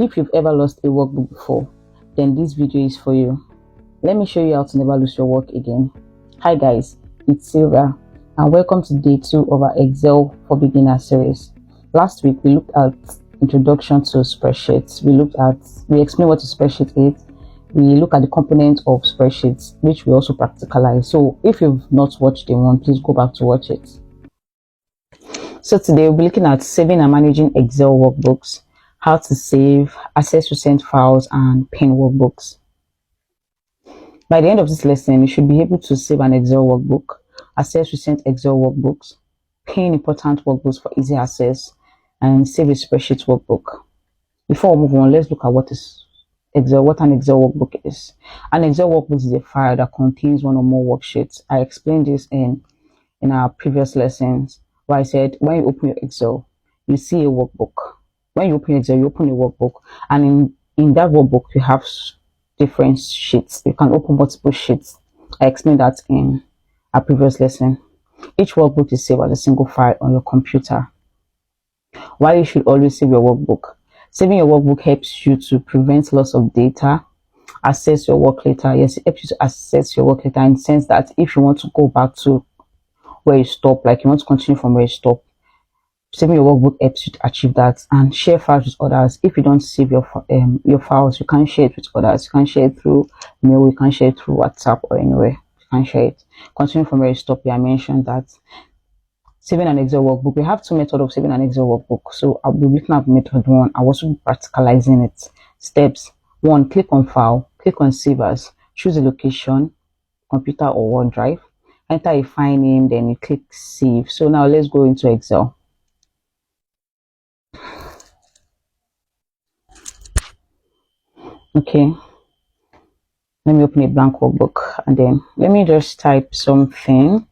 If you've ever lost a workbook before, then this video is for you. Let me show you how to never lose your work again. Hi guys, it's Sylvia and welcome to day 2 of our Excel for Beginners series. Last week we looked at introduction to spreadsheets. We explained what a spreadsheet is. We look at the components of spreadsheets, which we also practicalize. So if you've not watched the one, please go back to watch it. So today we'll be looking at saving and managing Excel workbooks, how to save, access recent files, and pin workbooks. By the end of this lesson, you should be able to save an Excel workbook, access recent Excel workbooks, pin important workbooks for easy access, and save a spreadsheet workbook. Before we move on, let's look at what an Excel workbook is. An Excel workbook is a file that contains one or more worksheets. I explained this in our previous lessons, where I said when you open your Excel, you see a workbook. When you open Excel, you open a workbook, and in that workbook, you have different sheets. You can open multiple sheets. I explained that in our previous lesson. Each workbook is saved as a single file on your computer. Why you should always save your workbook? Saving your workbook helps you to prevent loss of data, access your work later. Yes, it helps you to access your work later in the sense that if you want to go back to where you stop, like you want to continue from where you stop, saving your workbook helps you to achieve that. And share files with others. If you don't save your files, you can share it with others. You can share it through mail, you can share it through WhatsApp or anywhere. You can share it. Continue from where you stop. I mentioned that saving an Excel workbook. We have two methods of saving an Excel workbook. So I'll be looking at method 1. I will also be practicalizing it. Steps 1: click on File, click on Save As, choose a location, computer or OneDrive, enter a file name, then you click Save. So now let's go into Excel. Okay, let me open a blank workbook and then let me just type something,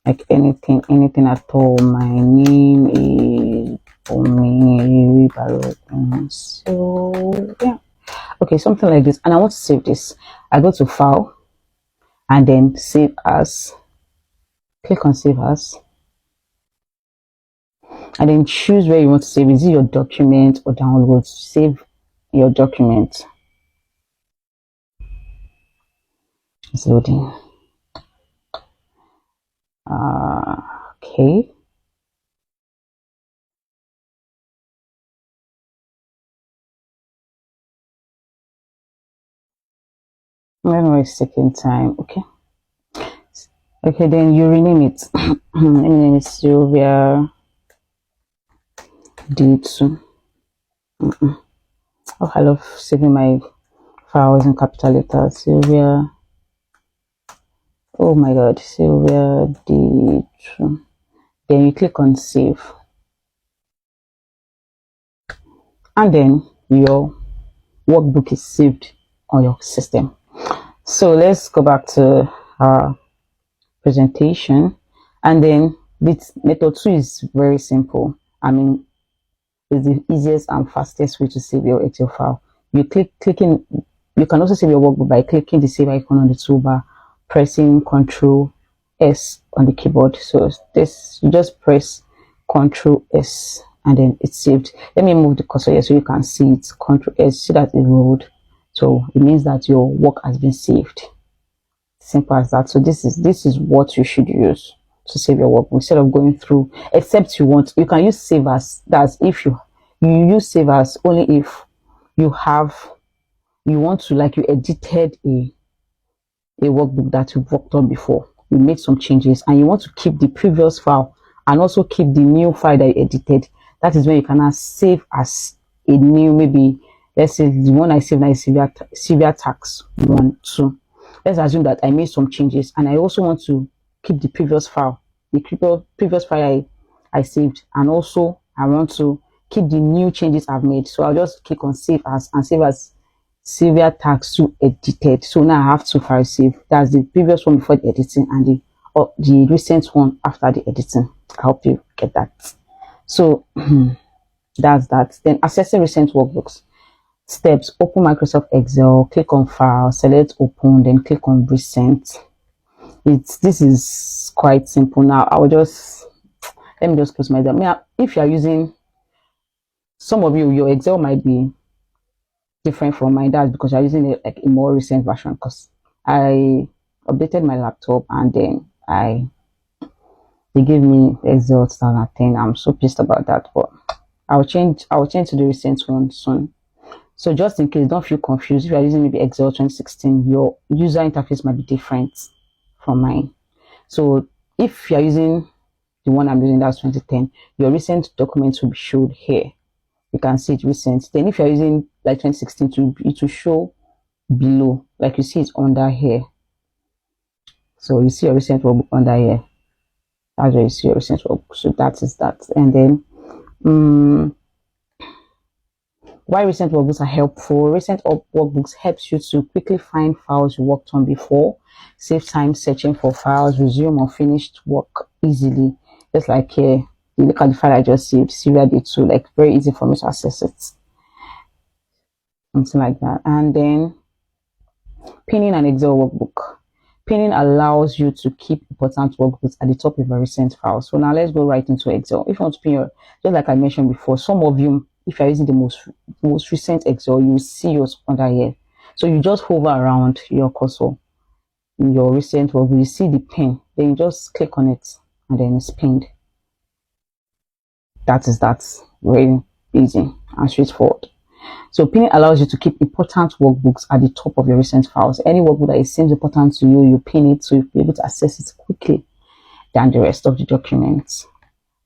like anything at all. My name is Omi. So yeah, okay, something like this, and I want to save this. I go to File and then Save As, click on Save As, and then choose where you want to save. Is it your document or downloads? Save your document. It's loading. Okay. When it's taking time, okay. Okay, then you rename it. Let me name it Sylvia D2. Oh, I love saving my files in capital letters. Sylvia. Oh my God, Sylvia D2. Then you click on Save, and then your workbook is saved on your system. So let's go back to our presentation, and then this method 2 is very simple. I mean, it's the easiest and fastest way to save your Excel file. You you can also save your workbook by clicking the save icon on the toolbar, pressing Ctrl S on the keyboard. So this, you just press Ctrl S and then it's saved. Let me move the cursor here so you can see it. Ctrl S, see that it rolled. So it means that your work has been saved. Simple as that. So this is what you should use to save your work instead of going through, except you can use Save As. That's if you use Save As only if you want to, like, you edited a workbook that you've worked on before, you made some changes and you want to keep the previous file and also keep the new file that you edited. That is when you can now save as a new, maybe let's say the one I saved now is Sylvia Tax 1, 2. Let's assume that I made some changes and I also want to keep the previous file, I saved, and also I want to keep the new changes I've made. So I'll just click on Save As and save as Sylvia Tax 2 edited. So now I have 2 files saved. That's the previous one before the editing and the recent one after the editing. I hope you get that. So that's that. Then accessing recent workbooks. Steps: open Microsoft Excel, click on File, select Open, then click on Recent. This is quite simple. Now let me just close my door. If you are using, some of you, your Excel might be different from mine. That's because I'm using a more recent version, because I updated my laptop and then they gave me Excel 2010. I'm so pissed about that, but I'll change to the recent one soon. So just in case, don't feel confused. If you're using maybe Excel 2016, your user interface might be different from mine. So if you're using the one I'm using, that's 2010, your recent documents will be showed here. You can see it recent. Then if you're using like 2016, it will show below, like you see it under here. So you see your recent workbook under here. That's where you see your recent workbook. So that is that. And then why recent workbooks are helpful. Recent workbooks helps you to quickly find files you worked on before, save time searching for files, resume unfinished work easily. Just like here, you look at the file I just saved, see where they to, like very easy for me to access it. Something like that. And then pinning an Excel workbook. Pinning allows you to keep important workbooks at the top of your recent file. So now let's go right into Excel. If you want to pin your, just like I mentioned before, some of you, if you're using the most recent Excel, you will see yours under here. So you just hover around your cursor in your recent workbook, you see the pin, then you just click on it and then it's pinned. That's very easy and straightforward. So pinning allows you to keep important workbooks at the top of your recent files. Any workbook that seems important to you, you pin it so you'll be able to access it quickly than the rest of the documents.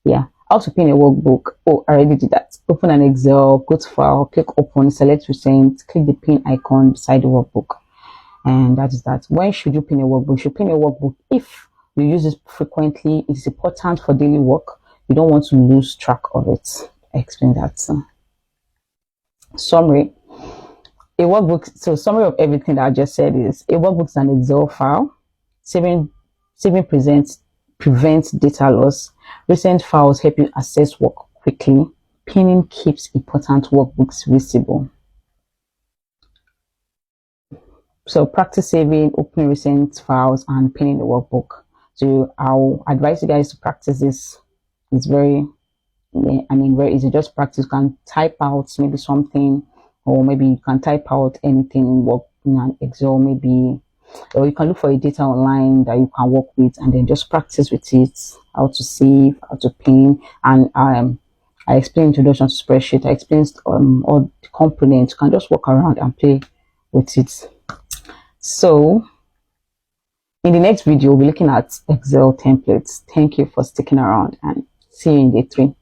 Yeah. How to pin a workbook? Oh, I already did that. Open an Excel, go to file, click open, select recent, click the pin icon beside the workbook. And that is that. When should you pin a workbook? You should pin a workbook if you use it frequently, it is important for daily work. You don't want to lose track of it. I explained that. Summary. A workbook, so summary of everything that I just said is a workbook is an Excel file. Saving prevents data loss. Recent files help you access work quickly. Pinning keeps important workbooks visible. So practice saving, opening recent files, and pinning the workbook. So I'll advise you guys to practice this. It's very easy. Just practice. You can type out maybe something, or maybe you can type out anything in an Excel, maybe, or you can look for a data online that you can work with and then just practice with it, how to save, how to pin. And I explained introduction to spreadsheet. I explained all the components. You can just walk around and play with it. So in the next video, we'll be looking at Excel templates. Thank you for sticking around and see you in day 3.